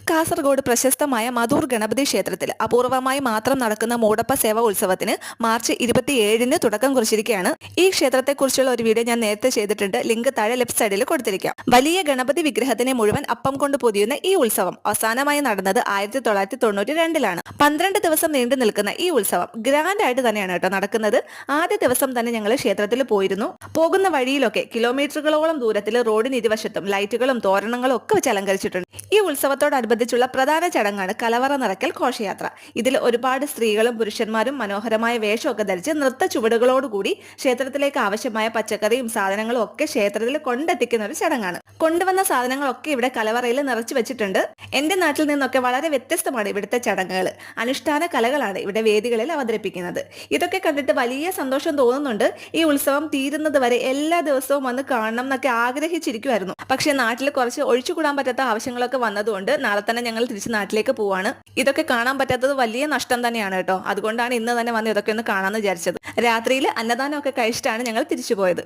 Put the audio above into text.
കാസർഗോഡ് പ്രശസ്തമായ മധൂർ ഗണപതി ക്ഷേത്രത്തിൽ അപൂർവമായി മാത്രം നടക്കുന്ന മൂടപ്പ സേവ ഉത്സവത്തിന് മാർച്ച് 27-ന് തുടക്കം കുറിച്ചിരിക്കുകയാണ്. ഈ ക്ഷേത്രത്തെക്കുറിച്ചുള്ള ഒരു വീഡിയോ ഞാൻ നേരത്തെ ചെയ്തിട്ടുണ്ട്. ലിങ്ക് താഴെ ലെഫ്റ്റ് സൈഡിൽ കൊടുത്തിരിക്കാം. വലിയ ഗണപതി വിഗ്രഹത്തിനെ മുഴുവൻ അപ്പം കൊണ്ട് പൊതിയുന്ന ഈ ഉത്സവം അവസാനമായി നടന്നത് 1992-ലാണ്. 12 ദിവസം നീണ്ടു നിൽക്കുന്ന ഈ ഉത്സവം ഗ്രാൻഡ് ആയിട്ട് തന്നെയാണ് കേട്ടോ നടക്കുന്നത്. ആദ്യ ദിവസം തന്നെ ഞങ്ങൾ ക്ഷേത്രത്തിൽ പോയിരുന്നു. പോകുന്ന വഴിയിലൊക്കെ കിലോമീറ്ററുകളോളം ദൂരത്തിൽ റോഡിന് ഇരുവശത്തും ലൈറ്റുകളും തോരണങ്ങളും ഒക്കെ വെച്ച് അലങ്കരിച്ചിട്ടുണ്ട്. ഈ ഉത്സവത്തോടനുബന്ധിച്ചുള്ള പ്രധാന ചടങ്ങാണ് കലവറ നിറയ്ക്കൽ ഘോഷയാത്ര. ഇതിൽ ഒരുപാട് സ്ത്രീകളും പുരുഷന്മാരും മനോഹരമായ വേഷമൊക്കെ ധരിച്ച് നൃത്ത ചുവടുകളോടുകൂടി ക്ഷേത്രത്തിലേക്ക് ആവശ്യമായ പച്ചക്കറിയും സാധനങ്ങളും ഒക്കെ ക്ഷേത്രത്തിൽ കൊണ്ടെത്തിക്കുന്ന ഒരു ചടങ്ങാണ്. കൊണ്ടുവന്ന സാധനങ്ങളൊക്കെ ഇവിടെ കലവറയിൽ നിറച്ചു വെച്ചിട്ടുണ്ട്. എന്റെ നാട്ടിൽ നിന്നൊക്കെ വളരെ വ്യത്യസ്തമാണ് ഇവിടുത്തെ ചടങ്ങുകൾ. അനുഷ്ഠാന കലകളാണ് ഇവിടെ വേദികളിൽ അവതരിപ്പിക്കുന്നത്. ഇതൊക്കെ കണ്ടിട്ട് വലിയ സന്തോഷം തോന്നുന്നുണ്ട്. ഈ ഉത്സവം തീരുന്നത് വരെ എല്ലാ ദിവസവും വന്ന് കാണണം എന്നൊക്കെ ആഗ്രഹിച്ചിരിക്കുമായിരുന്നു. പക്ഷെ നാട്ടിൽ കുറച്ച് ഒഴിച്ചുകൂടാൻ പറ്റാത്ത ആവശ്യങ്ങളൊക്കെ വന്നതുകൊണ്ട് നാളെ തന്നെ ഞങ്ങൾ തിരിച്ച് നാട്ടിലേക്ക് പോവാണ്. ഇതൊക്കെ കാണാൻ പറ്റാത്തത് വലിയ നഷ്ടം തന്നെയാണ് കേട്ടോ. അതുകൊണ്ടാണ് ഇന്ന് തന്നെ വന്ന് ഇതൊക്കെ ഒന്ന് കാണാമെന്ന് വിചാരിച്ചത്. രാത്രിയിൽ അന്നദാനം ഒക്കെ കഴിച്ചിട്ടാണ് ഞങ്ങൾ തിരിച്ചു പോയത്.